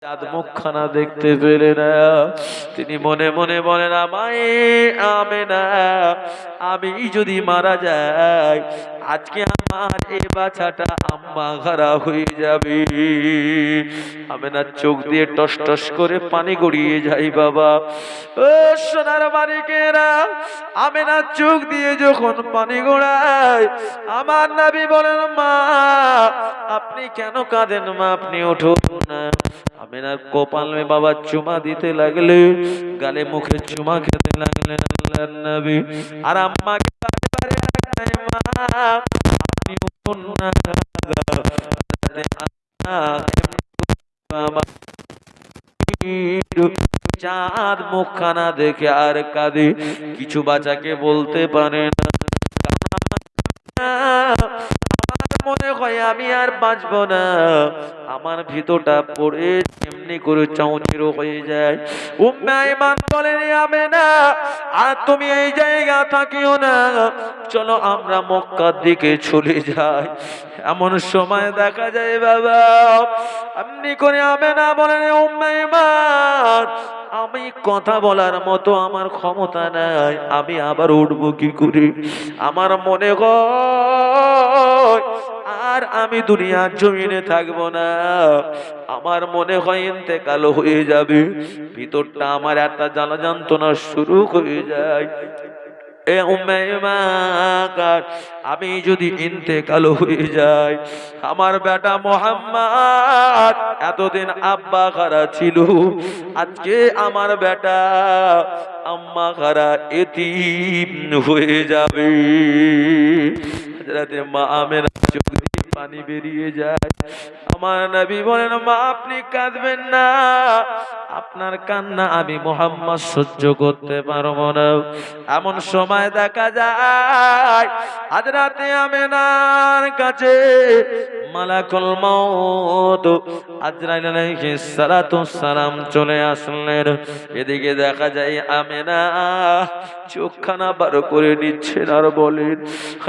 চাঁদ মুখখানা দেখতে পেলে না। তিনি মনে মনে বলেন, আমায় আমেনা, আমি যদি মারা যাই আজকে আমার এই বাচ্চাটা আম্মা ঘারা হয়ে যাবে। আমেনার চোখ দিয়ে টস টস করে পানি গড়িয়ে যাই। বাবা ও সোনার মানিকেরা, আমেনার চোখ দিয়ে যখন পানি গড়ায়, আমার নবী বলেন, মা আপনি কেন কাঁদেন মা, আপনি উঠুন না। আমেনার কপালে বাবা চুমা দিতে লাগলে, গালে মুখে চুমা খেতে লাগলেন আল্লাহর নবী। আর আম্মাকে বারে ডাকলেন, মা আপনি উঠুন না। চাঁদ মুখখানা দেখে আর কাঁদে, কিছু বাচ্চাকে বলতে পারে না। আমার মনে হয় আমি আর বাঁচবো না, আমার ভিতরটা পড়ে এমনি করে চাউনিরও হয়ে যায়। উম্মে আইমান বলেন, আমি না আর তুমি এই জায়গা থাকিও না, চলো আমরা মক্কার দিকে চলে যাই। এমন সময় দেখা যায় বাবা এমনি করে আমি না বলেন, উম্মে আইমান আমি কথা বলার মতো আমার ক্ষমতা নাই, আমি আবার উঠবো কি করে? আমার মনে হয় আর আমি দুনিয়ার জমিনে থাকবো না, আমার মনে হয় ইন্তেকাল হয়ে যাবে। ভিতরটা আমার একটা জ্বালা যন্ত্রণা শুরু হয়ে যায়। এ উম্মে ইমান, আমি যদি ইন্তেকাল হয়ে যাই, আমার বেটা মোহাম্মদ এতদিন আব্বা খারা ছিল, আজকে আমার বেটা আম্মা খারা এতিম হয়ে যাবে। হযরতে মা আমেনা চোখ দিয়ে পানি বেরিয়ে যায়। আমার নবী বলেন, মা আপনি কাঁদবেন না, আপনার কান্না আমি মুহাম্মদ সহ্য করতে পারবো না। এমন সময় দেখা যায় হযরতে আমেনার কাছে মালাকুল মউত আজরাইল আলাইহিস সালাতু সালাম চলে আসলেন। এদিকে দেখা যায় আমেনা চোখখানা বার করে নিচ্ছেন আর বলেন,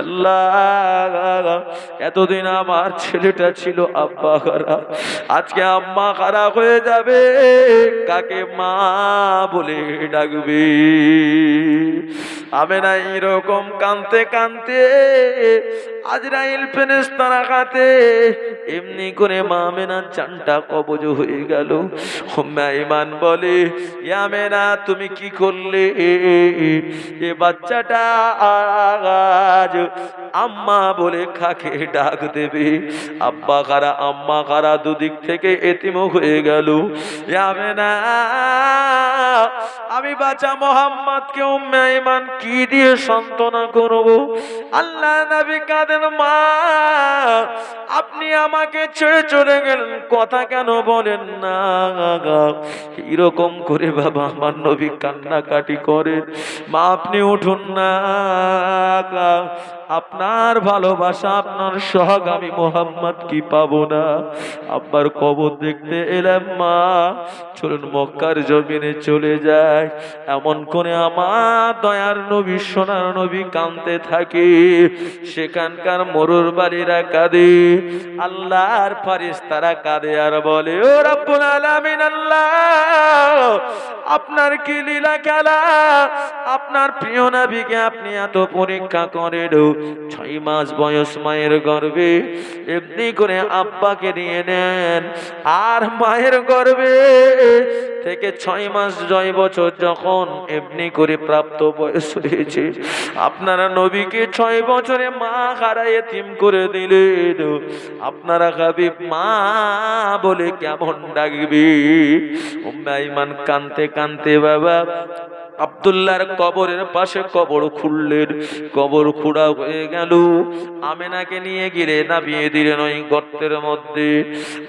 আল্লাহ এতদিন আমার ছেলেটা ছিল আব্বা খারা, আজকে আম্মা খারা হয়ে যাবে, কাকে মা বলে ডাকবে? আমেনা এরকম কানতে কানতে আজরাইল ফেরেশতারা কাতে এমনি করে মা আমেনার জানটা কবজ হয়ে গেল। উম্মে আইমান বলে, ইয়া আমেনা তুমি কি করলে? এ বাচ্চাটা আজ আম্মা বলে কাকে ডাক দেবে? আব্বা কারা আম্মা কারা দুদিক থেকে এতিম হয়ে গেল। ইয়া আমেনা আমি বাচ্চা মোহাম্মদকে উম্মে আইমান কি দিয়ে সান্ত্বনা করব? আল্লাহ নবী কাঁদেন, মা আপনি আমাকে ছেড়ে চলে গেলেন, কথা কেন বলেন না? এরকম করে বাবা আমার নবী কান্নাকাটি করে, মা আপনি উঠুন না, আপনার ভালোবাসা আপনার সোহাগ আমি মোহাম্মদ কি পাবো না? আব্বার কবর দেখতে এলাম, মা চলুন মক্কার জমিনে চলে যায়। এমন করে আমার দয়ার নবী সোনার নবী কাঁদতে থাকে। সেখানকার মরুর বাড়িরা কাঁদে, আল্লাহর ফেরেশতারা কাঁদে আর বলে, ও রব্বুল আলামিন আল্লাহ আপনার কি লীলা খেলা, আপনার প্রিয় নবীকে আপনি এত পরীক্ষা করেন, 6 মাস বয়স মায়ের গর্ভে এমনি করে আব্বাকে নিয়ে নেন, আর মায়ের গর্ভে থেকে 6 মাস 9 বছর যখন এমনি করে প্রাপ্ত বয়স হয়েছে, আপনারা নবীকে 6 বছরে মা হারায় এতিম করে দিলেন, আপনারা হাবিব মা বলে কেমন ডাকবে? উম্মে আইমান কানতে কানতে বাবা আব্দুল্লাহর কবরের পাশে কবর খুললেন। কবর খুঁড়া হয়ে গেল, আমেনাকে নিয়ে গিয়ে নামিয়ে দিলেন ওই গর্তের মধ্যে।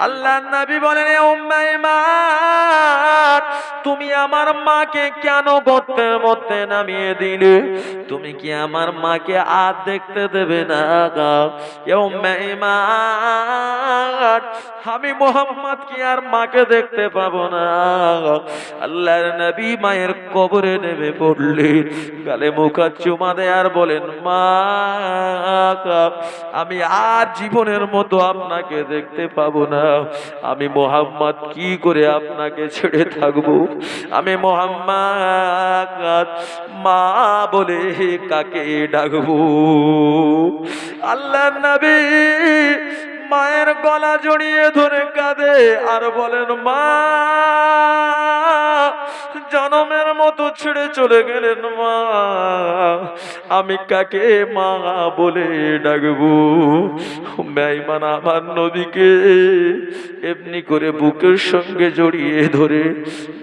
আল্লাহর নবী বলেন, উম্মে আইমান তুমি আমার মাকে কেন গর্তের মধ্যে নামিয়ে দিলে? তুমি কি আমার মাকে আর দেখতে দেবে না? উম্মে আইমান আমি মোহাম্মদ কি আর মাকে দেখতে পাবো না? আল্লাহর নবী মায়ের কবরে নেমে পড়লেন, গালে মুখা চুমা দেয় আর বলেন, মা আমি আর জীবনের মতো আপনাকে দেখতে পাবো না। আমি মোহাম্মদ কি করে আপনাকে ছেড়ে থাকবো? আমি মোহাম্মদ মা বলে কাকে ডাকবো? আল্লাহর নবী মায়ের গলা জড়িয়ে ধরে কাঁদে আর বলেন, মা জনমের মতো ছেড়ে চলে গেলেন মা, আমি কাকে মা বলে ডাকবো? বেঈমান আমার নবীকে এমনি করে বুকের সঙ্গে জড়িয়ে ধরে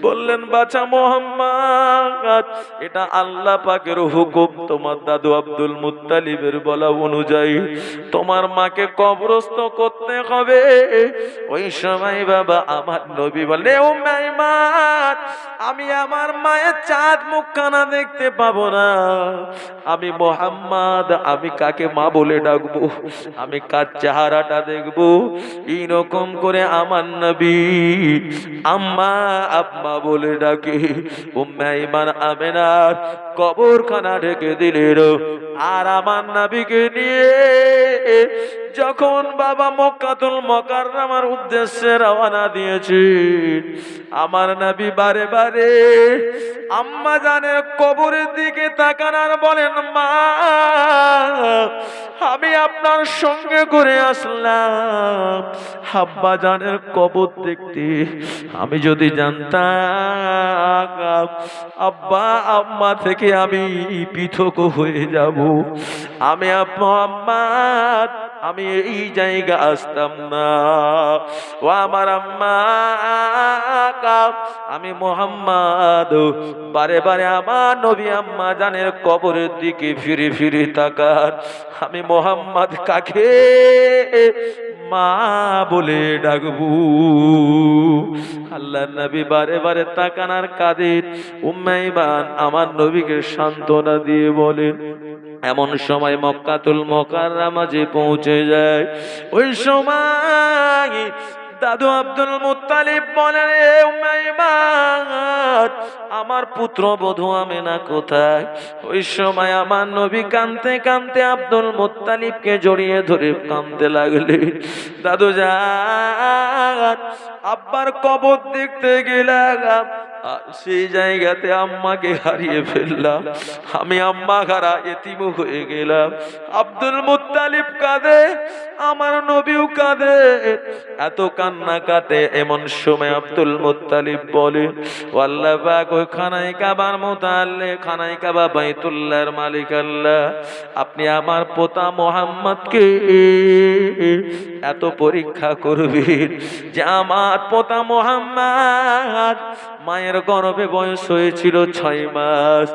বললেন, বাছা মোহাম্মদ, এটা আল্লাহ পাকের হুকুম। তোমার দাদু আব্দুল মুত্তালিবের বলা অনুযায়ী তোমার মাকে কবরস্থ করতে হবে। ওই সময় বাবা আমার নবী বলে, ও বেঈমান, আমি আমার মায়ের চাঁদ মুখখানা দেখতে পাবো না। আমি মোহাম্মদ, আমি কাকে মা বলে ডাকবো? আমি কার চেহারাটা দেখবো? এইরকম করে আমার নবী আম্মা আম্মা বলে ডাকে। উম্মে ঈমান আমেনার কবরখানা ঢেকে দিলেন। আর আমার নবীকে নিয়ে যখন বাবা মক্কাতুল মুকাররমার উদ্দেশ্যে রওনা দিয়েছে, আমার নবী বারে বারে আম্মা জানের কবরের দিকে তাকান আর বলেন, মা আমি আপনার সঙ্গে করে আসলাম আব্বা জানের কবর দেখতে। আমি যদি জানতাম আব্বা আম্মা থেকে আমি পৃথক হয়ে যাব, আমি আম্মা আমি এই জায়গা আসতাম না। ও আমার আম্মা, আমি মোহাম্মদ বারে বারে আমার নবী আম্মা জানের কবরের দিকে ফিরে ফিরে তাকান। আমি মোহাম্মদ কাকে মা বলে ডাকবো? আল্লাহর নবী বারে বারে তাকান আর কাঁদেন। উম্মে ঈমান আমার নবীকে সান্ত্বনা দিয়ে বলেন। এমন সময় মক্কাতুল মুকাররমা যে পৌঁছে যায়, ওই সময় দাদু আব্দুল মুত্তালিব বলেন, এ উম্মে ঈমান, আমার পুত্রবধূ আমেনা কোথায়? ওই সময় আমার নবী কাঁদতে কাঁদতে আব্দুল মুত্তালিবকে জড়িয়ে ধরে কাঁদতে লাগলেন। দাদু জান, আব্বার কবর দেখতে গেলাম, আর সেই জায়গাতে আম্মাকে হারিয়ে ফেললাম। আমি আম্মা হারা এতিম হয়ে গেলাম। আব্দুল মুত্তালিব কাঁদে, আমার নবীও কাঁদে, এত কান্না কাটে। এমন সময় আব্দুল মুত্তালিব বলে, আল্লাহ পাক ওই খানায় কাবার মুতাআল্লিক, খানায় কাবা বাইতুল্লাহর মালিক আল্লাহ, আপনি আমার পোতা মুহাম্মদকে এত পরীক্ষা করবেন যে আমার পোতা মুহাম্মদ মায়ের গর্ভে বয়স হয়েছিল 6 মাস,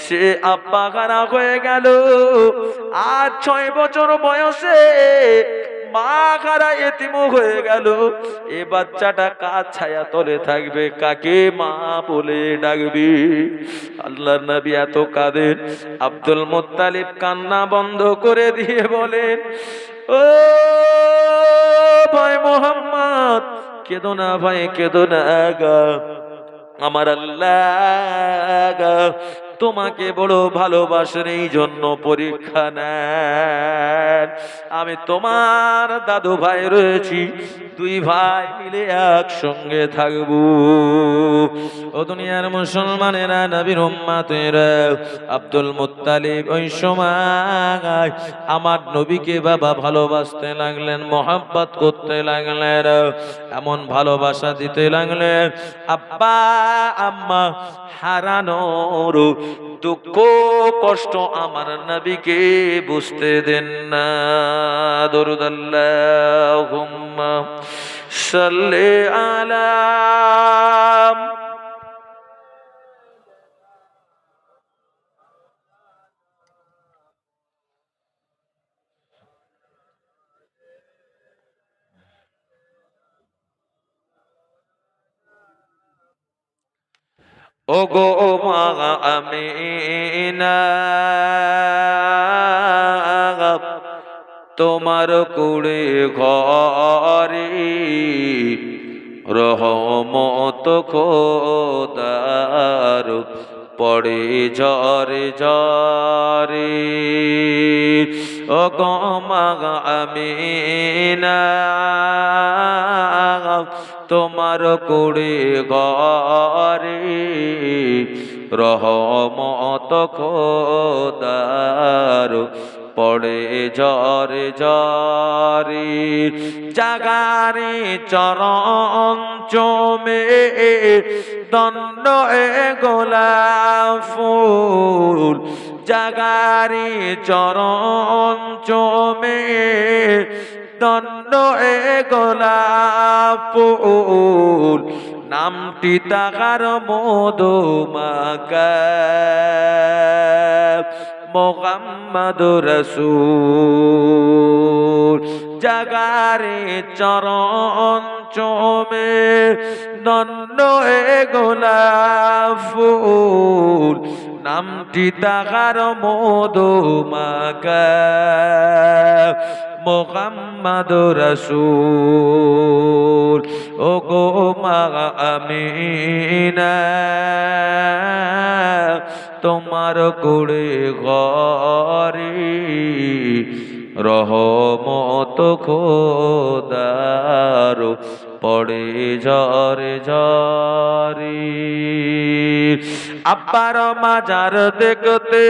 সে আব্বা হারা হয়ে গেল। আর 6 বছর বয়সে মা হারা এতিম হয়ে গেল। এ বাচ্চাটা কার ছায়া তলে থাকবে? কাকে মা বলে ডাকবে? আল্লাহর নবী এত কাঁদেন। আব্দুল মুত্তালিব কান্না বন্ধ করে দিয়ে বলেন, ও ভাই মোহাম্মদ, কেঁদো না ভাই, কেঁদো না গা। আমার আল্লাহ তোমাকে বড় ভালোবাসেন, এই জন্য পরীক্ষা নেন। আমি তোমার দাদু ভাই রয়েছি, 2 ভাই মিলে একসঙ্গে থাকবো। ও দুনিয়ার মুসলমানেরা, নবীর উম্মতেরা, আব্দুল মুত্তালিব ওই সময় আমার নবীকে বাবা ভালোবাসতে লাগলেন, মহব্বত করতে লাগলেন, এমন ভালোবাসা দিতে লাগলেন আব্বা আম্মা হারানোর দুঃখ কষ্ট আমার নবীকে বুঝতে দেন না। দরুদ আল্লাহুম্মা সাল্লি আলা ওগো মা আমিনা, তোমার কুড়ে ঘরে রহমত খোদার পড়ে ঝরে ঝরে ও গমা আমিনা তোমার কুড়ে ঘরে রহমত খোদার পড়ে ঝরে ঝরে জাগারে চরণ চমে দণ্ড এ গোলাপ ফুল জাগারে চরণ চমে দণ্ড এ গোলাপ ফুল নামটি তাহার মধুমাকা মুহাম্মাদুর রাসূল জাগারে চরণ চমে দণ্ড এ গোলাপ ফুল নামটি তাহার মধুমাকা মুহাম্মাদুর রাসূল ও গো মা আমিনা তোমার কুড়ে ঘরে রহমত খোদার পড়ে ঝরে ঝরে আব্বার মাজার দেখতে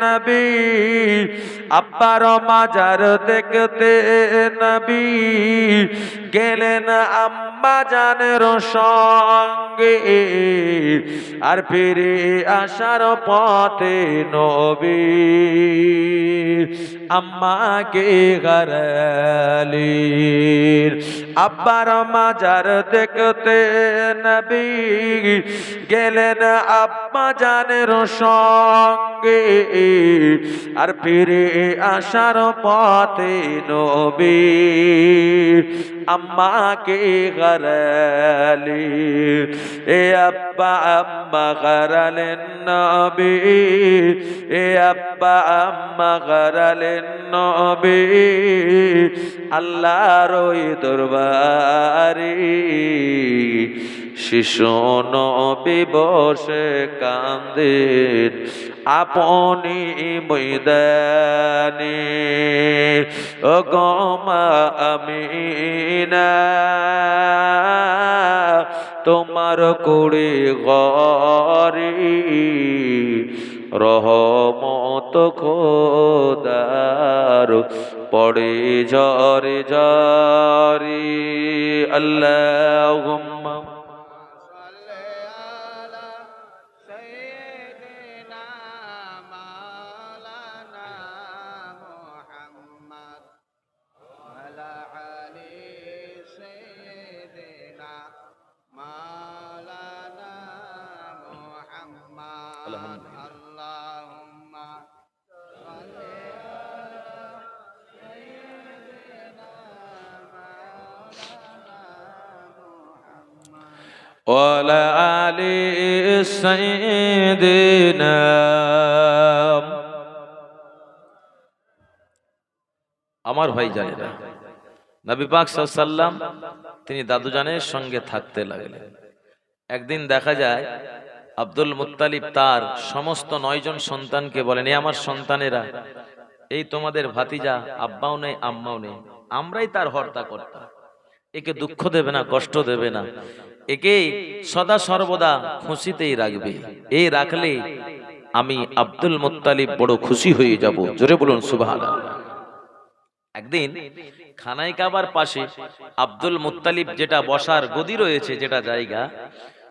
নবী আব্বার মাজার দেখতে নবী গেলেন আম্মা জানের সঙ্গে আর ফিরে আসার পথে নবী আম্মাকে হারালেন আব্বার মাজার দেখতে নবী গেলেন আব্বা জানের সঙ্গে আর ফিরে আসার পথে নবী আম্মাকে হারালেন এ আব্বা আম্মা হারালেন নবী এ আব্বা আম্মা হারালেন নবী আল্লাহর ওই দরবারে শিশু নবী বসে কান্দেন আপনি ময়দানে ও গো মা আমিনা তোমার কুড়ে ঘরে রহমত খোদার পড়ে ঝরে ঝরে আল্লাহুম্মা وعلى آل سيدنا আমার ভাই জানেরা নবী পাক সাল্লাল্লাহু আলাইহি ওয়াসাল্লাম তিনি দাদুজানের সঙ্গে থাকতে লাগলেন একদিন দেখা যায় আব্দুল মুত্তালিব তার সমস্ত 9 জন সন্তানকে বলেন এ আমার সন্তানেরা এই তোমাদের ভাতিজা আব্বাও নেই আম্মাও নেই আমরাই তার হর্তা কর্তা একে দুঃখ দেবে না কষ্ট দেবে না একে সদা সর্বদা খুশিতেই রাখবে এই রাখলে আমি আব্দুল মুত্তালিব বড় খুশি হয়ে যাব জোরে বলুন সুবহানাল্লাহ একদিন খানায় কাবার পাশে আব্দুল মুত্তালিব যেটা বসার গদি রয়েছে যেটা জায়গা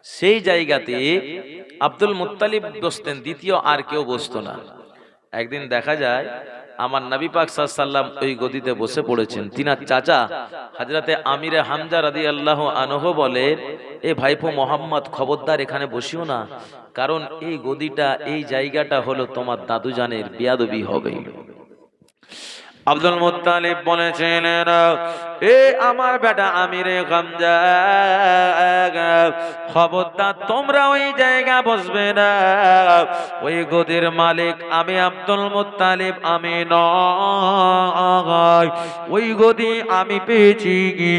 সেই জায়গাতে আব্দুল মুত্তালিব বসতেন দ্বিতীয় আর কেউ বসতো না একদিন দেখা যায় আমার নবী পাক সাল্লাল্লাহু আলাইহি ওয়াসাল্লাম ওই গদিতে বসে পড়েছেন তিনার চাচা হযরতে আমিরে হামজা রাদিয়াল্লাহু আনহু বলে এ ভাইপো মোহাম্মদ খবরদার এখানে বসিও না কারণ এই গদিটা এই জায়গাটা হলো তোমার দাদু জানের বিয়াদবি হবে আব্দুল মুত্তালিব বলেছিলেন এ আমার বেটা আমিরে গামজা, খবরদার তোমরা ওই জায়গা বসবে না। ওই গদির মালিক আমি আব্দুল মুত্তালিব আমি নয়। ওই গদি আমি পেয়েছি কি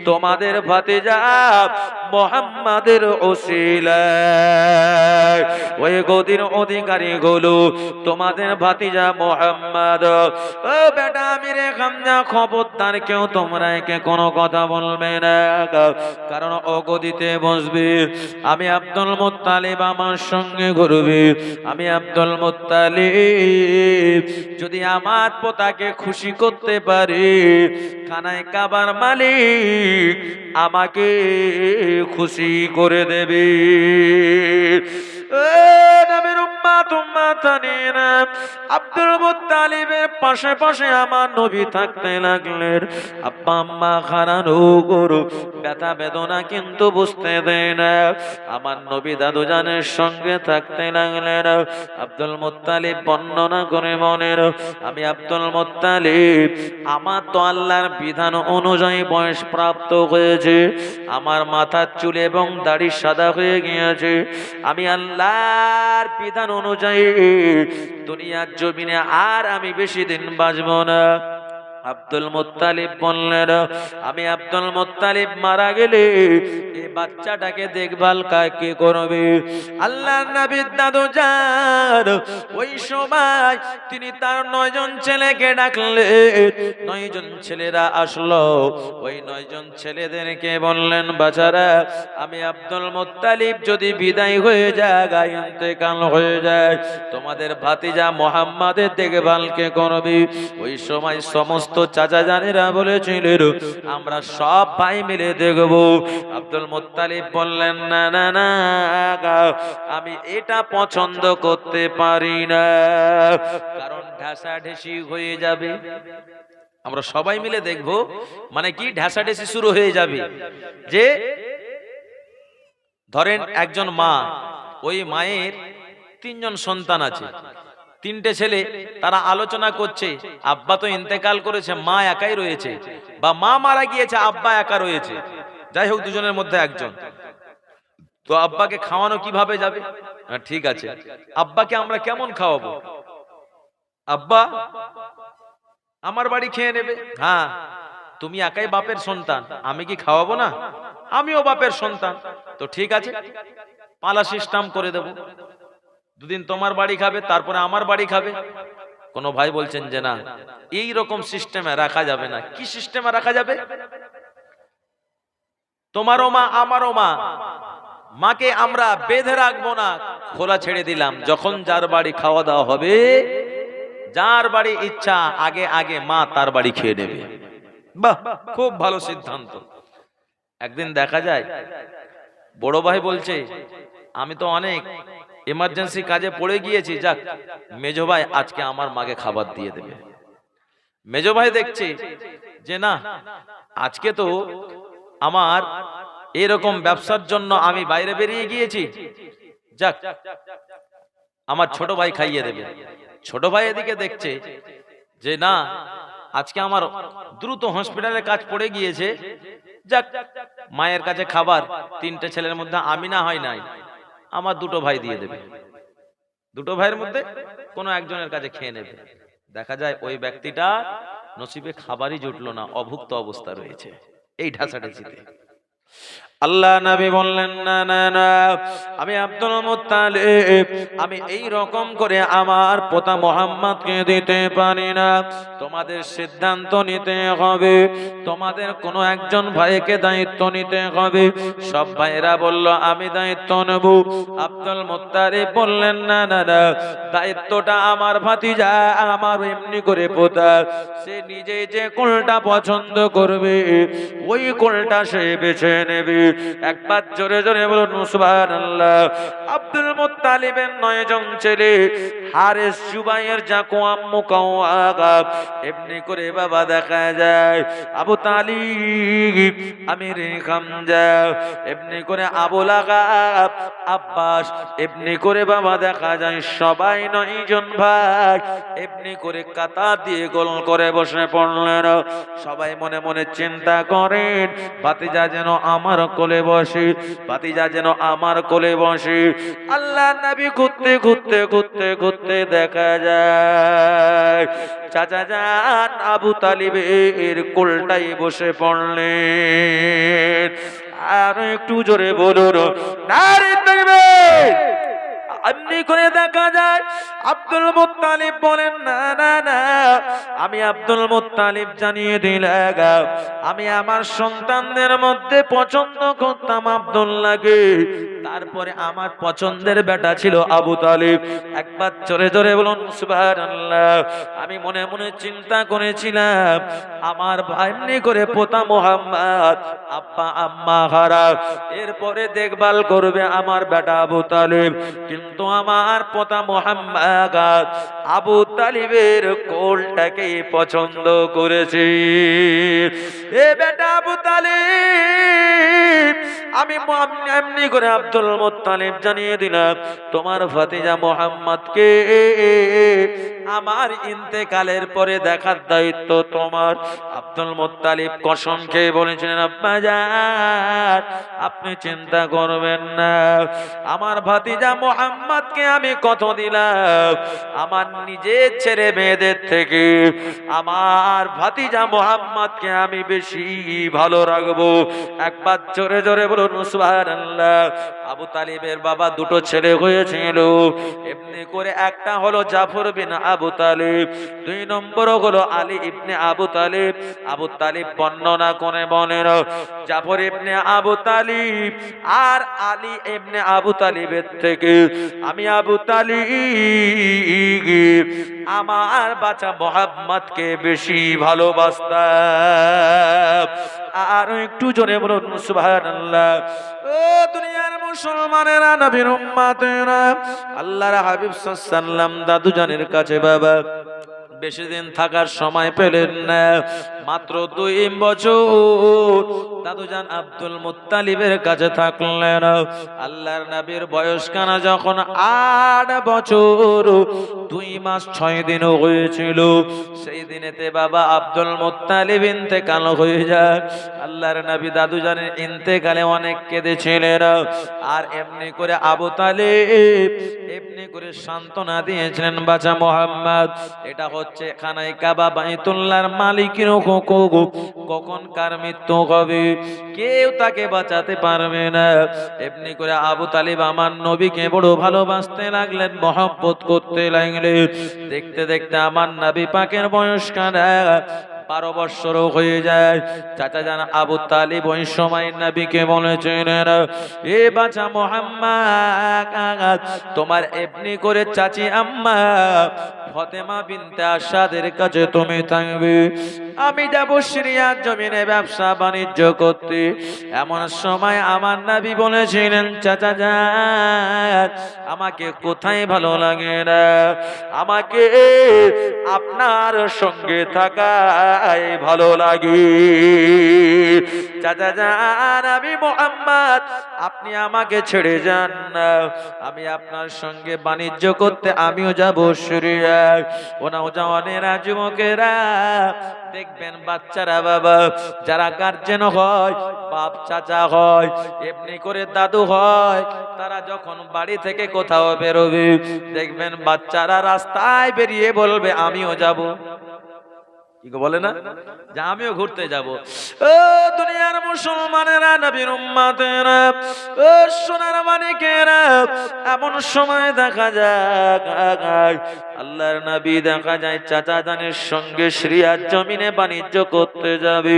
তোমাদের ভাতিজা মুহাম্মাদের ওসিলায়। ওই গদির অধিকারী গুলো তোমাদের ভাতিজা মুহাম্মদ। ও বেটা আমিরে গামজা, খবরদার কেউ তোমরা একে কোনো কথা বলবে না, কারণ ও গদিতে বসবে আমি আব্দুল মুত্তালিব, আমার সঙ্গে ঘুরবে আমি আব্দুল মুত্তালিব। যদি আমার পোতাকে খুশি করতে পারি, খানায় কাবার মালিক আমাকে খুশি করে দেবে। নবীর উম্মত উম্মাতানিনা আব্দুল মুত্তালিবের পাশে পাশে আমার নবী থাকতে লাগলেন। আব্বা আম্মা হারানো গরু ব্যথা বেদনা কিন্তু বুঝতে দেয় না। আমার নবী দাদু জানের সঙ্গে থাকতে লাগলেন। আব্দুল মুত্তালিব বর্ণনা করে মনের, আমি আব্দুল মুত্তালিব আমার তো আল্লাহর বিধান অনুযায়ী বয়স প্রাপ্ত হয়েছে, আমার মাথার চুল এবং দাড়ি সাদা হয়ে গিয়েছে। আমি আল্লাহর বিধান অনুযায়ী দুনিয়ার জমিনে আর আমি বেশি দিন বাঁচব না। আব্দুল মুত্তালিব বললেন, আমি আব্দুল মুত্তালিব মারা গেলে এই বাচ্চাটাকে দেখভাল কে করবে? আল্লাহর নবীর দাদু জান ওই সময় তিনি তার 9 জন ছেলেকে ডাকলেন। 9 জন ছেলেরা আসলো। ওই 9 জন ছেলেদেরকে বললেন, বাচ্চারা আমি আব্দুল মুত্তালিব যদি বিদায় হয়ে যায়, ইন্তেকাল হয়ে যায়, তোমাদের ভাতিজা মুহাম্মাদের দেখভাল কে করবে? ওই সময় সমস্ত চাচা জানেরা বলেছিলেন, আমরা সব ভাই মিলে দেখব। আব্দুল মুত্তালিব বললেন, না না না, আমি এটা পছন্দ করতে পারি না, কারণ ঢাসাঢেসি হয়ে যাবে। আমরা সবাই মিলে দেখব মানে কি, ঢাসাঢেসি শুরু হয়ে যাবে। যে ধরেন একজন মা, ওই মায়ের 3 জন সন্তান আছে, 3টে ছেলে, তারা আলোচনা করছে আব্বা তো ইন্তেকাল করেছে, মা একাই রয়েছে, বা মা মারা গিয়েছে আব্বা একা রয়েছে, যাই হোক দুজনের মধ্যে একজন। তো আব্বাকে খাওয়ানো কিভাবে যাবে? ঠিক আছে, আব্বাকে আমরা কেমন খাওয়াবো? আব্বা আমার বাড়ি খেয়ে নেবে। হ্যাঁ, তুমি একাই বাপের সন্তান, আমি কি খাওয়াবো না? আমিও বাপের সন্তান, তো ঠিক আছে পালা সিস্টেম করে দেব। 2 দিন তোমার বাড়ি খাবে, তারপরে আমার বাড়ি খাবে। কোন ভাই বলছেন যে না, এই রকম সিস্টেমে রাখা যাবে না। কি সিস্টেমে রাখা যাবে? তোমারও মা আমারও মা, মাকে আমরা বেঁধে রাখবো না, খোলা ছেড়ে দিলাম। যখন যার বাড়ি খাওয়া দাওয়া হবে, যার বাড়ি ইচ্ছা আগে আগে মা তার বাড়ি খেয়ে নেবে। বাহ, খুব ভালো সিদ্ধান্ত। একদিন দেখা যায় বড় ভাই বলছে, আমি তো অনেক ইমার্জেন্সি কাজে পড়ে গিয়েছি, যাক মেজো ভাই আজকে আমার মাকে খাবার দিয়ে দেবে। মেজো ভাই দেখছে যে না, আজকে তো আমার এরকম ব্যবসার জন্য আমি বাইরে বেরিয়ে গিয়েছি, যাক আমার ছোট ভাই খাইয়ে দেবে। ছোট ভাই এদিকে দেখছে যে না, আজকে আমার দ্রুত হসপিটালের কাজ পড়ে গিয়েছে, যাক মায়ের কাছে খাবার 3টে ছেলের মধ্যে আমি না হয় নাই, আমার 2টো ভাই দিয়ে দেবে। 2টো ভাইয়ের মধ্যে কোনো একজনের কাছে খেয়ে নেবে। দেখা যায় ওই ব্যক্তিটা নসিবে খাবারই জুটলো না, অভুক্ত অবস্থা রয়েছে এই ঢাসাঢাসিতে। আল্লাহ নবী বললেন, না না না, আমি আব্দুল মুত্তালিব আমি এই রকম করে আমার পোতা মুহাম্মদকে দিতে পারি না। তোমাদের সিদ্ধান্ত নিতে হবে, তোমাদের কোনো একজন ভাইকে দায়িত্ব নিতে হবে। সব ভাইরা বলল আমি দায়িত্ব নেব। আব্দুল মুত্তালিব বললেন, না না না, দায়িত্বটা আমার ভাতিজা, আমার এমনি করে পোতা, সে নিজে যে কোলটা পছন্দ করবে ওই কোলটা সে বেছে নেবে। একবার জোরে জোরে বলুন সুবহানাল্লাহ। আব্দুল মুত্তালিবের 9 জন ছেলে, হারেস, জুবাইর, জাকু, আম্মু, কাওয়াগা, এমনি করে বাবা দেখা যায় আবু তালিব, আমির হামজা, এমনি করে আবু লাগাব, আব্বাস, এমনি করে বাবা দেখা যায় সবাই 9 জন ভাই এমনি করে কাতার দিয়ে গোল করে বসে পড়লেন। সবাই মনে মনে চিন্তা করেন, ভাতিজা যেন আমার কোলে বসে, ভাতিজা যেন আমার কোলে বসে। আল্লাহ নবী ঘুরতে ঘুরতে ঘুরতে ঘুরতে দেখা যায় চাচা জান আবু তালিবের কোলটাই বসে পড়লেন। আর একটু জোরে বলুন নারে তাকবীর। এমনি করে দেখা যায় আব্দুল মুত্তালিব বলেন, না না না, আমি আব্দুল মুত্তালিব জানিয়ে দিলাম, আমি আমার সন্তানদের মধ্যে পছন্দ করতাম আব্দুল্লাহকে, তারপরে আমার পছন্দের বেটা ছিল আবু তালিব। একবার জোরে জোরে বলুন সুবহানাল্লাহ। আমি মনে মনে চিন্তা করেছিলাম আমার ভাই এমনি করে পোতা মুহাম্মদ, আব্বা আম্মা হারা, এরপরে দেখভাল করবে আমার বেটা আবু তালিব, কিন্তু আমার পোতা মুহাম্মদ আবু তালিবের কোলটাকে পছন্দ করেছে। এ বেটা আবু তালিব, আমি এমনি করে আব্দুল মুত্তালিব জানিয়ে দিলাম তোমার ভাতিজা মুহাম্মদকে আমার ইন্তেকালের পরে দেখার দায়িত্ব তোমার। আব্দুল মুত্তালিব কসম খেয়ে বলেছিলেন, আব্বা জান আপনি চিন্তা করবেন না, আমার ভাতিজা মুহাম্মদকে আমি কত দিলাম, আমার নিজের ছেলে মেয়েদের থেকে আমার ভাতিজা মুহাম্মদকে আমি বেশি ভালো রাখবো। একবার জোরে জোরে বলুন সুবহানাল্লাহ। আবু তালিবের বাবা দুটো ছেলে হয়েছিল, এমনি করে একটা হলো জাফর বিন আবু তালিব, 2 নম্বর হলো আলী ইবনে আবু তালিব। আবু তালিব বর্ণনা করে বলেন, জাফর ইবনে আবু তালিব আর আলী ইবনে আবু তালিবের থেকে আমি আবু তালিব আমার বাচ্চা মুহাম্মদকে বেশি ভালোবাসতাম। আর একটু জোরে বলুন সুবহানাল্লাহ। ও দুনিয়ার মুসলমানেরা, নবীর উম্মতেরা, আল্লাহর হাবিব সাল্লাল্লাহু আলাইহি ওয়াসাল্লাম দাদু জানের কাছে বাবা বেশি দিন থাকার সময় পেলেন না, মাত্র 2 বছর দাদুজান আব্দুল মুত্তালিবের কাছে থাকলেন। আল্লাহর নবীর বয়স কানা যখন 8 বছর 2 মাস 6 দিন হয়েছিল, সেই দিনেতে বাবা আব্দুল মুত্তালিব ইন্তেকাল হয়ে যায়। আল্লাহর নবী দাদুজানের ইন্তেকালে অনেক কেঁদেছিলেন, আর এমনি করে আবু তালিব এমনি করে সান্ত্বনা দিয়েছিলেন, বাচ্চা মুহাম্মদ এটা হচ্ছে খানায় কাবা, বাইতুল্লাহর মালিকের হুকুম, কখন কার মৃত্যু হবে কেউ তাকে বাঁচাতে পারবে না। এমনি করে আবু তালিব আমার নবীকে বড় ভালোবাসতে লাগলেন, মহব্বত করতে লাগলেন। দেখতে দেখতে আমার নবী পাকের বয়স কানা 12 বছর হয়ে যায়। চাচা জান আবু তালিব ওই সময় নবীকে বলেছেন, এ বাচ্চা মুহাম্মদ তোমার এমনি করে চাচি আম্মা ফাতেমা বিনতে আসাদের কাছে তুমি থাকবে, আমি যাব সিরিয়ার জমিনে ব্যবসা বাণিজ্য করতে। এমন সময় আমার নবী বলেছিলেন, চাচা জান আমাকে কোথায় ভালো লাগে না, আমাকে আপনার সঙ্গে থাকায় ভালো লাগে। চাচা জান আমি মুহাম্মদ, আপনি আমাকে ছেড়ে যান না, আমি আপনার সঙ্গে বাণিজ্য করতে আমিও যাব সিরিয়ায়। ও নওজওয়ানেরা, যুবকেরা দেখবেন বাচ্চারা বাবা যারা গার্জেন হয়, বাপ চাচা হয়, এমনি করে দাদু হয়, তারা যখন বাড়ি থেকে কোথাও বেরোবে দেখবেন বাচ্চারা রাস্তায় বেরিয়ে বলবে আমিও যাব। কি বলে না যে আমিও ঘুরতে যাব। ও দুনিয়ার মুসলমানেরা, নবীর উম্মতেরা, ও সোনার মানিকেরা, এমন সময় দেখা যায় আল্লাহর নবী দেখা যায় চাচা জানের সঙ্গে সিরিয়ার জমিনে বাণিজ্য করতে যাবে।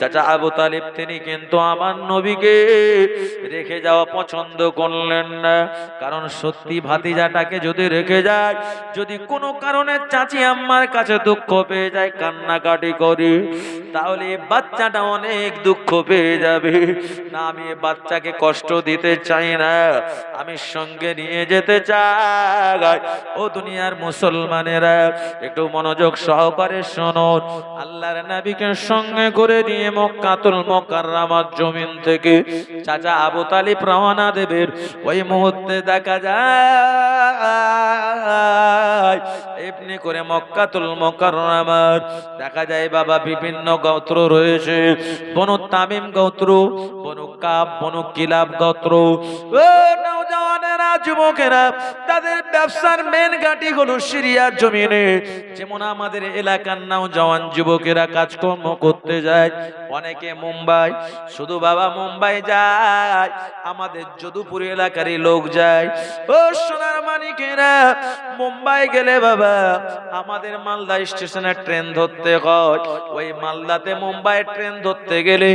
চাচা আবু তালিব তিনি কিন্তু আমার নবীকে রেখে যাওয়া পছন্দ করলেন না, কারণ সত্যি ভাতিজাটাকে যদি রেখে যায়, যদি কোনো কারণে চাচি আম্মার কাছে দুঃখ পেয়ে যায়, কান্নাকাটি করি, তাহলে বাচ্চাটা অনেক দুঃখ পেয়ে যাবে। না, আমি বাচ্চাকে কষ্ট দিতে চাই না, আমি সঙ্গে নিয়ে যেতে চাই। ও দুনিয়ার মুসলমানেরা, একটু মনোযোগ সহকারে শুনুন। আল্লাহর নবীকে সঙ্গে করে নিয়ে মক্কাতুল মুকাররমার জমিন থেকে চাচা আবু তালিব রওনা দেবের ওই মুহূর্তে দেখা যায় এমনি করে মক্কাতুল মুকাররমার দেখা যায় বাবা বিভিন্ন গোত্র রয়েছে। বনু তামিম গোত্র, বনু কাব, বনু কিলাব গোত্র। ও নওজওয়ানেরা, যুবকেরা, তাদের ব্যবসার মেন ঘাঁটি হলো সিরিয়ার জমিনে। যেমন আমাদের এলাকার নওজওয়ান যুবকেরা কাজকর্ম করতে যায় অনেকে মুম্বাই, শুধু বাবা মুম্বাই যায়, আমাদের যদুপুর এলাকারই লোক যায়। ও সোনার মানিকেরা, মুম্বাই গেলে বাবা আমাদের মালদা স্টেশনে ট্রেন ধরতে হয়। ওই মালদাতে মুম্বাই ট্রেন ধরতে গেলে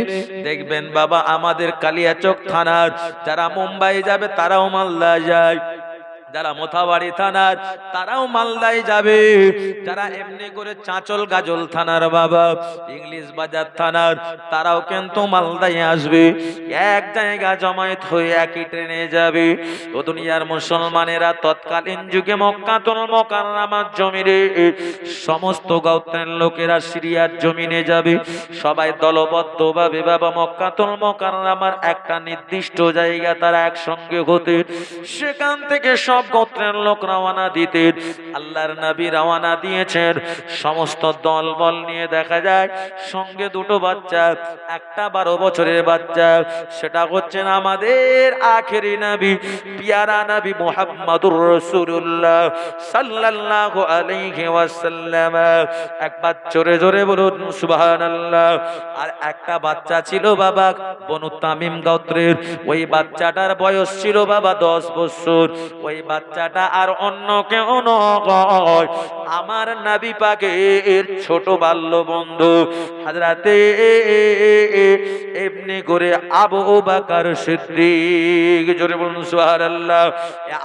দেখবেন বাবা আমাদের কালিয়াচক থানার যারা মুম্বাই যাবে তারাও মালদা যায়, যারা মোথাবাড়ি থানার তারাও মালদায় যাবে, যারা এমনি করে চাঁচল গাজল থানার বাবা ইংলিশ বাজার থানার তারাও কিন্তু মালদায় আসবে। এক জায়গা জমায়েত হয়ে একই ট্রেনে যাবে। ও দুনিয়ার মুসলমানেরা, তৎকালীন যুগে মক্কাতুল মুকাররমার জমিনে সমস্ত গোত্রের লোকেরা সিরিয়ার জমিনে যাবে। সবাই দলবদ্ধভাবে বাবা মক্কাতুল মুকাররমার একটা নির্দিষ্ট জায়গা তারা একসঙ্গে হতে, সেখান থেকে সব গোত্রের লোক রওনা দিতেন। আল্লাহর নবী রওনা দিয়েছেন সমস্ত দল বল নিয়ে। দেখা যায় সঙ্গে দুটো বাচ্চা, একটা 12 বছরের বাচ্চা, সেটা হচ্ছেন আমাদের আখেরি নবী পিয়ারা নবী মুহাম্মদুর রাসূলুল্লাহ সাল্লাল্লাহু আলাইহি ওয়াসাল্লাম। একবার জোরে জোরে বলুন সুবহানাল্লাহ। আর একটা বাচ্চা ছিল বাবা বনু তামিম গোত্রের, ওই বাচ্চাটার বয়স ছিল বাবা 10 বছর। ওই বাচ্চাটা আর অন্য কেউ নয়, আমার নবী পাকের ছোট বাল্য বন্ধু হযরতে এমনি করে আবু বকর সিদ্দিক। জোরে বলুন সুবহানাল্লাহ।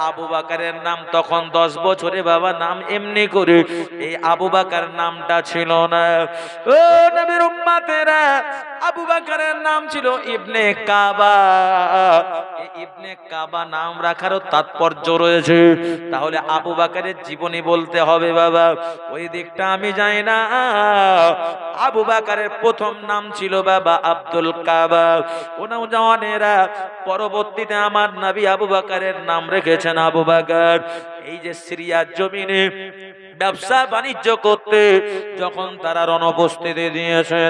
আবু বকরের নাম তখন 10 বছরে বাবা নাম এমনি করে এই আবু বকর নামটা ছিল না। ও নবীর উম্মতেরা, আবু বকরের নাম ছিল ইবনে কাবা। এই ইবনে কাবা নাম রাখারও তাৎপর্য রয়েছে। তাহলে আবু বকরের জীবনী বলতে হবে বাবা, ওই দিকটা আমি জানি না। আবু বকরের প্রথম নাম ছিল বাবা আব্দুল কাবা। ওনাও জানেরা পরবর্তীতে আমার নবী আবু বকরের নাম রেখেছেন আবু বকর। এই যে সিরিয়ার জমিনে ব্যবসা বাণিজ্য করতে যখন তারা রণবস্তিতে দিয়েছে,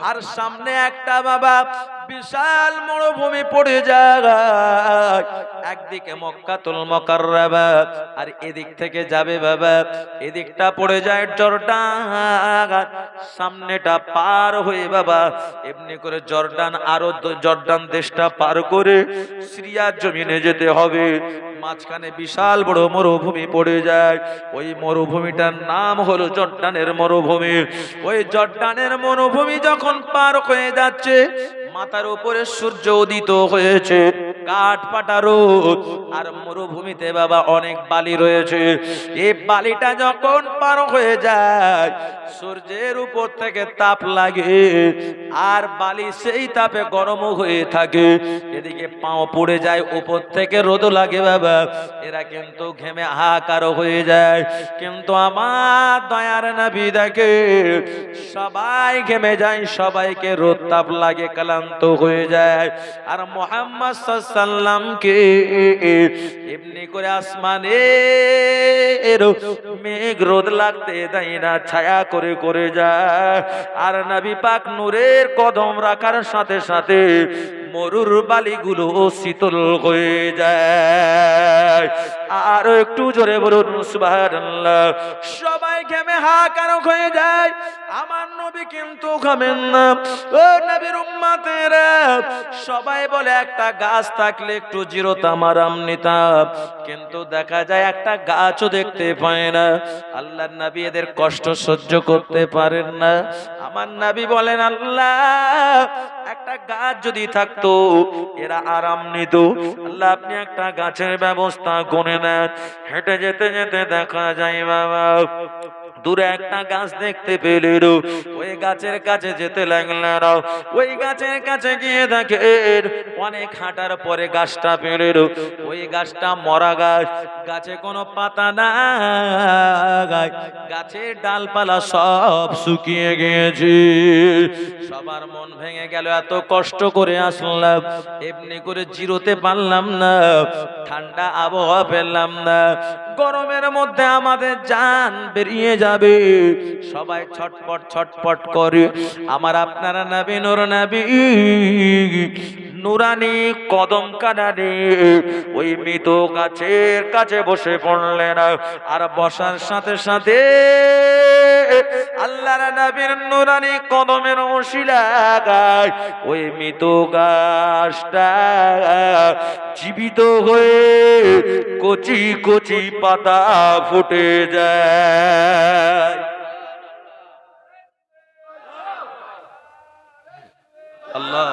আর সামনে একটা বাবা বিশাল মরুভূমি পড়ে যায়। একদিকে মক্কাতুল মুকাররমা আর এদিক থেকে যাবে বাবা, এদিকটা পড়ে যায় জর্ডান। সামনেটা পার হয়ে বাবা এমনি করে জর্ডান, আরো জর্ডান দেশটা পার করে সিরিয়ার জমিনে যেতে হবে। মাঝখানে বিশাল বড় মরুভূমি পড়ে যায়। ওই মরুভূমিটার নাম হলো জর্ডানের মরুভূমি। ওই জর্ডানের মরুভূমি যখন পার হয়ে যাচ্ছে, মাথার উপরে সূর্য উদিত হয়েছে, কাঠ পাটা রোদ, আর মরুভূমিতে বাবা অনেক বালি রয়েছে। এই বালিটা যখন পার হয়ে যায়, সূর্যের উপর থেকে তাপ লাগে, আর বালি সেই তাপে গরম হয়ে থাকে। এদিকে পাও পড়ে যায়, উপর থেকে রোদ লাগে বাবা, এরা কিন্তু ঘেমে হাহাকার হয়ে যায়। কিন্তু আমার দয়ার নবী দেখে সবাই ঘেমে যায়, সবাইকে রোদ তাপ লাগে, ক্লান্ত হয়ে যায়। আর মুহাম্মদ সাল্লাল্লাহুকে এমনি করে আসমানে মেঘ রোদ লাগতে দেয় না, ছায়া করে করে যায়। আর নবী পাক নূরের কদম রাখার সাথে সাথে মরুর বালিগুলো শীতল হয়ে যায়। আর একটু জোরে বলুন সুবহানাল্লাহ। সবাই ঘেমে হাহাকার হয়ে যায়, আমার নবী কিন্তু ঘামেন না। ও নবীর উম্মতেরা, সবাই বলে একটা গাছ থাকলে একটু জিরোতাম, আরাম নিতাম, কিন্তু দেখা যায় একটা গাছও দেখতে পায় না। আল্লাহর নবী এদের কষ্ট সহ্য করতে পারেন না। আমার নবী বলেন, আল্লাহ একটা গাছ যদি থাকতো এরা আরাম নিত। আল্লাহ আপনি একটা গাছের ব্যবস্থা করে নেন। হেঁটে যেতে যেতে দেখা যায় বাবা দূরে একটা গাছ দেখতে পেলেন, ওই গাছের কাছে যেতে লাগলেন। ওই গাছের কাছে গিয়ে দেখেন অনেক হাঁটার পরে গাছটা পেলেন। ওই গাছটা মরা গাছ, গাছে কোনো পাতা নাই, গাছের ডালপালা সব শুকিয়ে গিয়েছে। সবার মন ভেঙে গেল, এত কষ্ট করে আসলাম, এমনি করে জিরোতে পারলাম না, ঠান্ডা আবহাওয়া পেলাম না, গরমের মধ্যে আমাদের জান বেরিয়ে যাবে। সবাই ছটপট ছটপট করে। আমার আপনারা নবী, নূর নবী, নুরানি কদম কানানি ওই মৃত গাছের কাছে বসে পড়লেন। আর বসার সাথে সাথে আল্লাহর নবীর নুরানি কদমের ওসিলায় ওই মৃত গাছটা জীবিত হয়ে কচি কচি পাতা ফুটে যায়। আল্লাহ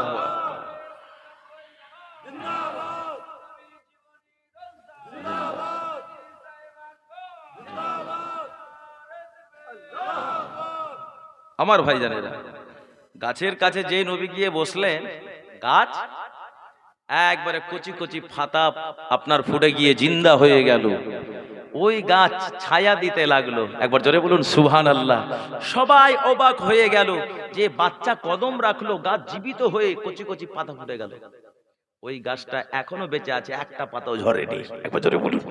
আমার ভাই জানেরা, গাছের কাছে যে নবী গিয়ে বসলেন, গাছ একবারে কচি কচি পাতা আপনার ফুটে গিয়ে জিন্দা হয়ে গেল। ওই গাছ ছায়া দিতে লাগলো। একবার জোরে বলুন সুবহানাল্লাহ। সবাই অবাক হয়ে গেল যে বাচ্চা কদম রাখলো, গাছ জীবিত হয়ে কচি কচি পাতা ফুটে গেল। ওই গাছটা এখনো বেঁচে আছে, একটা পাতাও ঝরেনি। একবার জোরে বলুন।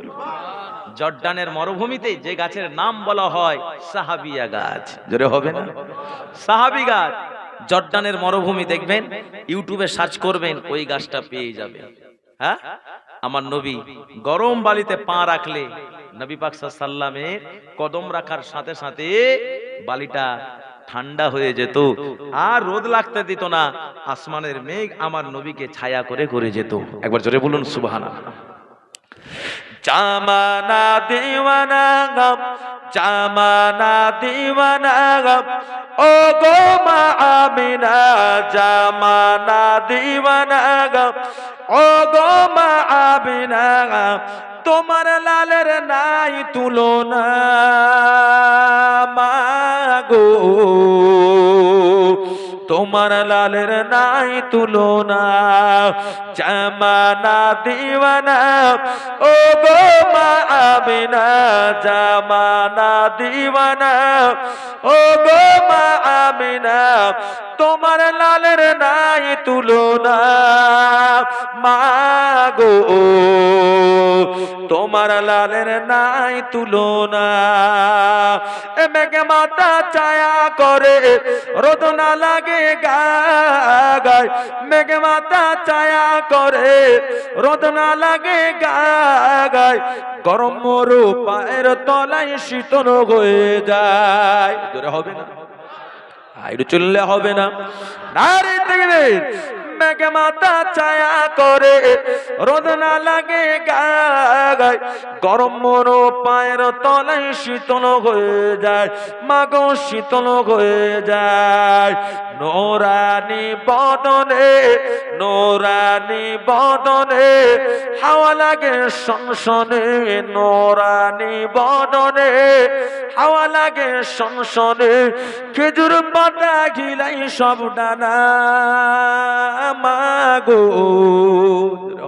জর্ডানের মরুভূমিতে যে গাছের নাম বলা হয় সাহাবিয়া গাছ, জোরে হবে না? সাহাবি গাছ। জর্ডানের মরুভূমি দেখবেন, ইউটিউবে সার্চ করবেন, ওই গাছটা পেয়ে যাবে। হ্যাঁ, আমার নবী গরম বালিতে পা রাখলে নবী পাক সাল্লাল্লাহু আলাইহি ওয়াসাল্লামের কদম রাখার সাথে সাথে বালিটা ঠান্ডা হয়ে যেত, আর রোদ লাগতে দিত না। আসমানের মেঘ আমার নবীকে ছায়া করে করে যেত। একবার জোরে বলুন সুবহানাল্লাহ। জামানা দিওয়ানা গম, জামানা দিওয়ানা গম, ও গো মা আমিনা, জামানা দিওয়ানা গম, ও গো মা আমিনা, তোমার লালের নাই তুলনা মাগো, তোমার লালের নাই তুলনা, জামানা দিওয়ানা, ও গো মা আমিনা, জামানা দিওয়ানা, ও গো মা আমিনা, তোমার লালের নাই তুলনা মাগো, তোমার লালের নাই তুলনা। মেঘে মাথা ছায়া করে, রোদ না লাগে গায়, মেঘে মাথা ছায়া করে, রোদ না লাগে গায়, গরম মরু পায়ের তলায় শীতল হয়ে যায়। জোরে হবে না? একটু চললে হবে না? নারী দেখবে মেঘে মাথা ছায়া করে, রোদ না লাগে গায়, গরম মরু পায়ের তলায় শীতল হয়ে যায়, মাগো শীতল হয়ে যায়। নোরানি বদনে, নোরানি বদনে হাওয়া লাগে সনসনে, নোরানি বদনে হাওয়া লাগে সনসনে, খেজুর পাতা ঘিলাই সব ডানা মাগো।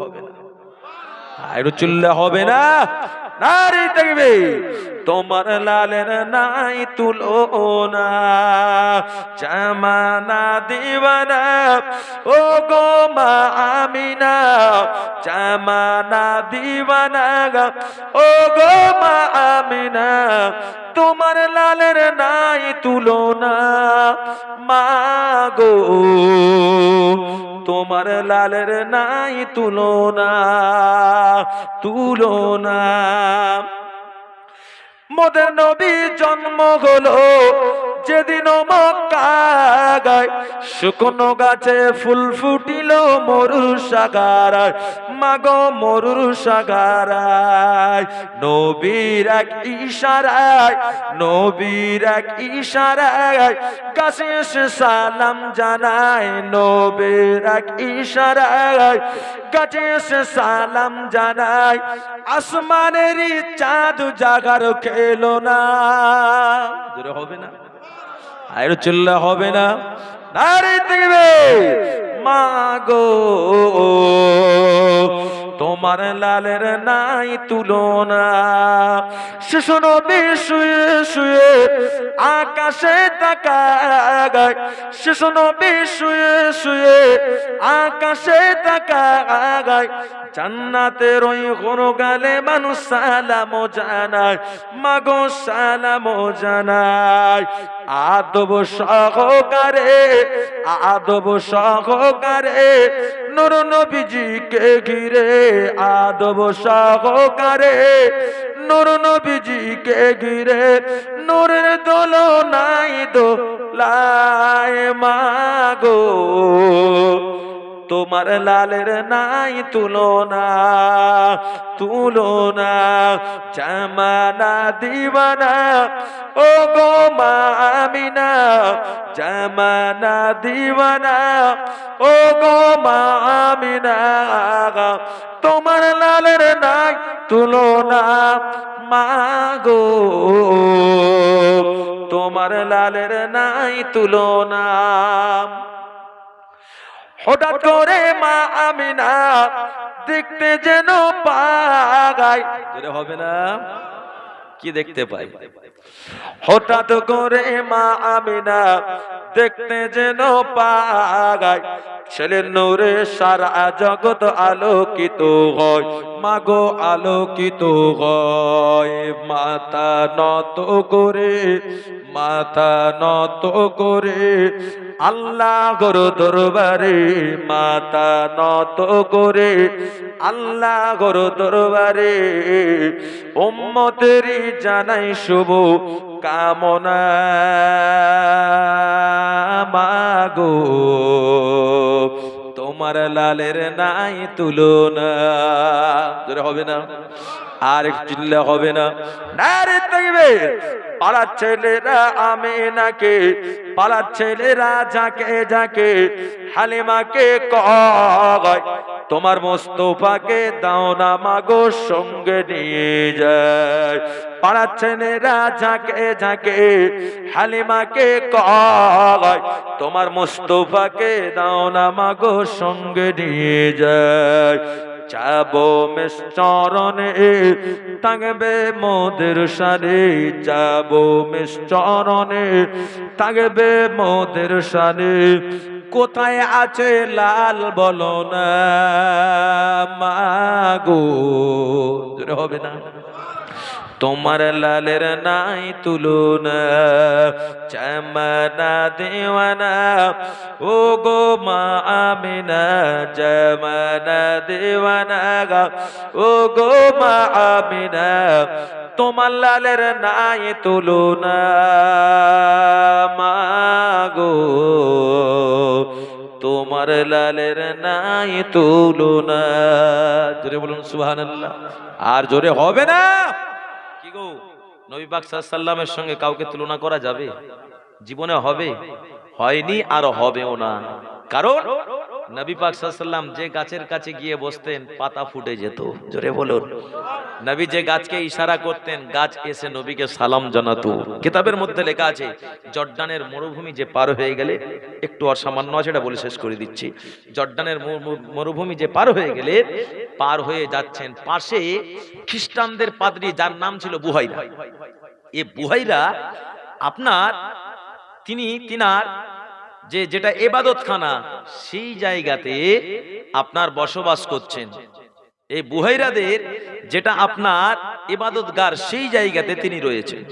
হবে না? একটু চুললে হবে না? নারী দেখবে তোমার লালের নাই তুলনা, জামানা দিওয়ানা, ও গো মা আমিনা, জামানা দিওয়ানা, ও গো মা আমিনা, তোমার লালের নাই তুলনা মাগো, তোমার লালের নাই তুলনা তুলনা। মোদের নবী জন্ম হলো যেদিন মক্কায়, শুকনো গাছে ফুল ফুটিল মরুর সাগারায়, মাগো মরুর সাগারায়, নবীর এক ইশারায়, নবীর এক ইশারায় গাছে এসে সালাম জানায়, নবীর এক ইশারায় গাছে এসে সালাম জানায়, আসমানেরই চাঁদ জাগার খে এলো না, জোরে হবে না, আর চিল্লা হবে না, নারে তাকবীর। মা গো তোমার লালের নাই তুলনা, শিশু নবী শুয়ে শুয়ে আকাশে তাকায়, শিশু নবী শুয়ে শুয়ে আকাশে তাকায়, জান্নাতের ওই গালে মানুষ সালাম জানায়, মাগো সালাম জানায়, আদব সহকারে, আদব সহকারে নূর নবীজিকে ঘিরে, আদব সহকারে নূর নবীজিকে ঘিরে, নূরের দোলনায় দোলায় মাগো তোমার লালের নাই তুলনা, তুলনা। জামানা দিওয়ানা ও গো মা আমিনা, জামানা দিওয়ানা ও গো মা আমিনা, তোমার লালের নাই তুলনা মাগো তোমার লালের নাই তুলনা। হঠাৎ করে মা আমিনা দেখতে যেন পায়, হবে না, কি দেখতে পাই, হঠাৎ করে মা আমিনা দেখতে যেন পায়, ছেলের নূরে সারা জগৎ আলোকিত হয়, মাগো আলোকিত হয়। মাথা নত করে, মাথা নত করে আল্লাহর দরবারে, মাথা নত করে আল্লাহর দরবারে, উম্মতেরই জানাই শুভ কামনা মাগো তোমার লালের নাই তুলনা, জোরে হবে না, আর এক চিল্লা হবে না, নারে তাকবীর। পাড়ার ছেলেরা আমিনাকে, পাড়ার ছেলেরা যাকে যাকে হালিমাকে কয়, তোমার মোস্তফাকে দাও না মাগো সঙ্গে নিয়ে যায়। পাড়ার ছেলেরা যাকে যাকে হালিমাকে কয়, তোমার মোস্তফাকে দাও না মাগো সঙ্গে নিয়ে যায়। যাবো মেস চরণে থাকবে মোদের শানে, যাবো মেস চরণে থাকবে মোদের শানে, কোথায় আছে লাল বলো না মাগো, হবে না, তোমার লালের নাই তুলনা। জামানা দেওয়ানা ও গো মা আমিনা, জামানা দেওয়ানা ও গো মা আমিনা, তোমার লালের নাই তুলনা মাগো তোমার লালের নাই তুলনা। জোরে বলুন সুবহানাল্লাহ, আর জোরে হবে না, কি গো নবী পাক সাল্লাল্লাহু আলাইহি ওয়াসাল্লামের সঙ্গে কাউকে তুলনা করা যাবে? জীবনে হবে, হয়নি, আর হবেও না। কারণ নবী পাক সাল্লাল্লাহু আলাইহি ওয়াসাল্লাম যে গাছের কাছে গিয়ে বসতেন পাতা ফুটে যেত, জোরে বলুন। নবী যে গাছকে ইশারা করতেন গাছ এসে নবীকে সালাম জানাতো। কিতাবের মধ্যে লেখা আছে জর্ডানের মরুভূমি যে পার হয়ে গেলে, একটু অসামান্য আছে এটা বলে শেষ করে দিচ্ছি, জর্ডানের মরুভূমি যে পার হয়ে গেলে, পার হয়ে যাচ্ছেন, পাশে খ্রিস্টানদের পাদ্রী যার নাম ছিল বুহাইরা, এই বুহাইরা আপনার তিনার যেটা ইবাদতখানা সেই জায়গাতে আপনার বসবাস করছেন। এই বুহাইরাদের যেটা আপনার ইবাদতগার সেই জায়গাতে তিনি রয়েছেন,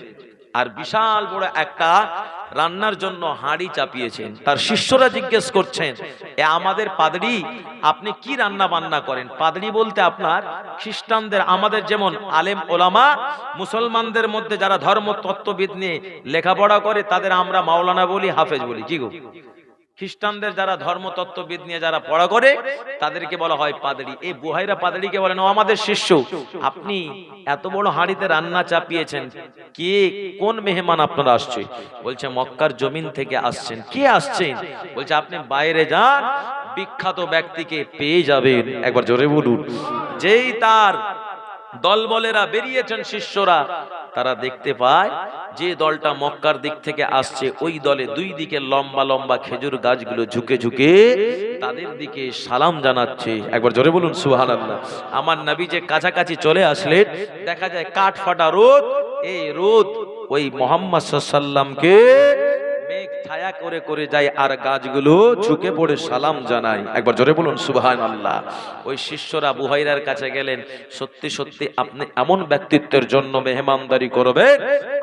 আর বিশাল বড় একটা রান্নার জন্য হাঁড়ি চাপিয়েছেন। তার শিষ্যরা জিজ্ঞেস করছেন, এ আমাদের পাদরি আপনি কি রান্না বান্না করেন? পাদরি বলতে আপনার খ্রিস্টানদের, আমাদের যেমন আলেম ওলামা মুসলমানদের মধ্যে যারা ধর্ম তত্ত্ববিদ নিয়ে লেখাপড়া করে তাদের আমরা মাওলানা বলি, হাফেজ বলি, কি গো? খ্রিস্টানদের যারা ধর্মতত্ত্ববিদ নিয়ে যারা পড়া করে তাদেরকে বলা হয় পাদরি। এই বুহাইরা পাদরিকে বলেন, ও আমাদের শিষ্য, আপনি এত বড় হাঁড়িতে রান্না চাপিয়েছেন, কে কোন মেহমান আপনারা আসছে? বলছে মক্কার জমিন থেকে আসছেন। কে আসছেন? বলছে আপনি বাইরে যান, বিখ্যাত ব্যক্তিকে পেয়ে যাবেন। একবার জোরে বলুন। যেই তার দলবলেরা বেরিয়েছেন শিষ্যরা, তারা দেখতে পায় যে দলটা মক্কার দিক থেকে আসছে ওই দলে দুই দিকে লম্বা লম্বা খেজুর গাছগুলো ঝুঁকে ঝুঁকে তাদের দিকে সালাম জানাচ্ছে। একবার জোরে বলুন সুবহানাল্লাহ। আমার নবী যে কাছাকাছি চলে আসলেন, দেখা যায় কাঠ ফাটা রোদ, এই রোদ ওই মুহাম্মদ সাল্লাল্লাহু আলাইহি ওয়াসাল্লামকে মেঘ ছায়া করে করে যায় আর গাছগুলো ঝুঁকে পড়ে সালাম জানায়। একবার জোরে বলুন সুবহানাল্লাহ। ওই শিষ্যরা বুহাইরার কাছে গেলেন, সত্যি সত্যি আপনি এমন ব্যক্তিত্বের জন্য মেহমানদারি করবেন,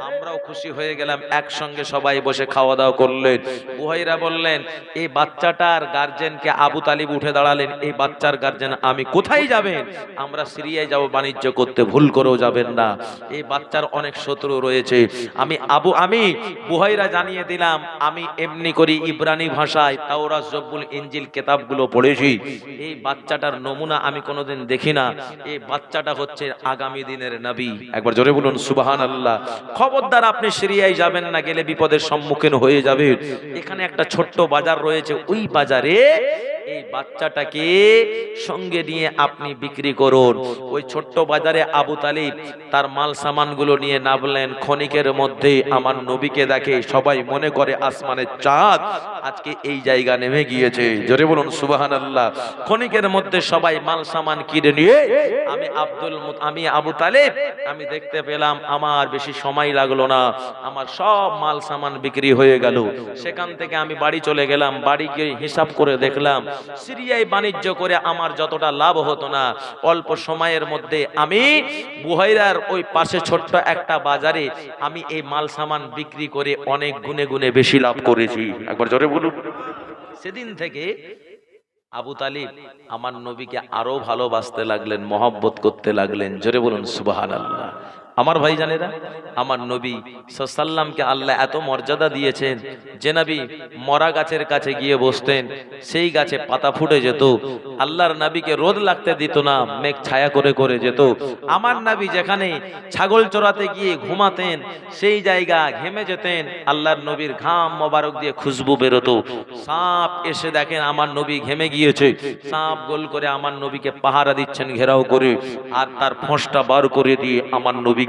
আমরাও খুশি হয়ে গেলাম। একসঙ্গে সবাই বসে খাওয়া দাওয়া করলেন। বুহাইরা বললেন, এই বাচ্চাটার গার্জেনকে আবু তালিব উঠে দাঁড়ালেন, এই বাচ্চার গার্জেন আমি কোথায় যাবেন? আমরা সিরিয়ায় যাব বাণিজ্য করতে, ভুল করেও যাবেন না। এই বাচ্চার অনেক শত্রু রয়েছে। আমি বুহাইরা জানিয়ে দিলাম, আমি এমনি করি ইব্রানি ভাষায় তাওরাত জব্বুল ইনজিল কিতাবগুলো পড়েছি। এই বাচ্চাটার নমুনা আমি কোনোদিন দেখি না। এই বাচ্চাটা হচ্ছে আগামী দিনের নবী। একবার জোরে বলুন সুবহানাল্লাহ। খবরদার আপনি সিরিয়ায় যাবেন না, গেলে বিপদের সম্মুখীন হয়ে যাবেন। এখানে একটা ছোট্ট বাজার রয়েছে, ওই বাজারে এই বাচ্চাটাকে সঙ্গে নিয়ে আপনি বিক্রি করুন। ওই ছোট্ট বাজারে আবু তালিব তার মাল সামানগুলো নিয়ে নামলেন। ক্ষণিকের মধ্যে আমার নবীকে দেখে, সবাই মনে করে আসমানের চাঁদ আজকে এই জায়গা নেমে গিয়েছে। জোরে বলুন সুবহানাল্লাহ। ক্ষণিকের মধ্যে সবাই মাল সামান কিনে নিয়ে আমি আবু তালিব আমি দেখতে পেলাম, আমার বেশি সময় লাগলো না, আমার সব মাল সামান বিক্রি হয়ে গেল। সেখান থেকে আমি বাড়ি চলে গেলাম। বাড়ি গিয়ে হিসাব করে দেখলাম, সিরিয়ায় বাণিজ্য করে আমার যতটা লাভ হতো না, অল্প সময়ের মধ্যে আমি বুহাইরার ওই পাশে ছোট্ট একটা বাজারে আমি এই মাল সামান বিক্রি করে অনেক গুণে গুণে বেশি লাভ করেছি। একবার জোরে বলুন। সেদিন থেকে আবু তালিব আমার নবীকে আরো ভালোবাসতে লাগলেন, মহব্বত করতে লাগলেন। জোরে বলুন সুবহানাল্লাহ। আমার ভাই জানেরা, আমার নবী সাল্লামকে আল্লাহ এত মর্যাদা দিয়েছেন যে নবী মরা গাছের কাছে গিয়ে বসতেন, সেই গাছে পাতা ফুটে যেত। আল্লাহর নবীকে রোদ লাগতে দিত না, মেঘ ছায়া করে করে যেত। আমার নবী যেখানে ছাগল চড়াতে গিয়ে ঘুমাতেন, সেই জায়গা ঘেমে যেতেন, আল্লাহর নবীর ঘাম মোবারক দিয়ে খুশবু বেরোতো। সাপ এসে দেখেন আমার নবী ঘেমে গিয়েছে, সাপ গোল করে আমার নবীকে পাহারা দিচ্ছেন ঘেরাও করে, আর তার ফোঁসটা বার করে দিয়ে আমার নবীকে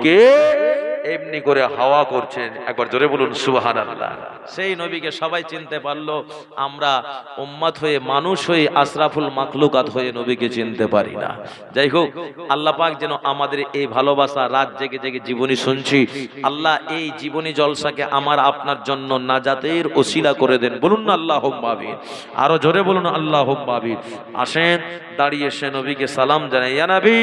এমনি করে হাওয়া করছেন। একবার জোরে বলুন সুবহানাল্লাহ। সেই নবীকে সবাই চিনতে পারলো। আমরা উম্মত হয়ে, মানুষ হয়ে, আশরাফুল মাখলুকাত হয়ে নবীকে চিনতে পারি না। যাই হোক, আল্লাহ পাক যেন আমাদের এই ভালোবাসা, রাত জেগে জেগে জীবনী শুনছি, আল্লাহ এই জীবনী জলসাকে আমার আপনার জন্য নাজাতের ওসিলা করে দেন। বলুন না আল্লাহুম্মা আমিন। আরো জোরে বলুন আল্লাহুম্মা আমিন। আসেন দাঁড়িয়ে সে নবীকে সালাম জানাই। ইয়া নবী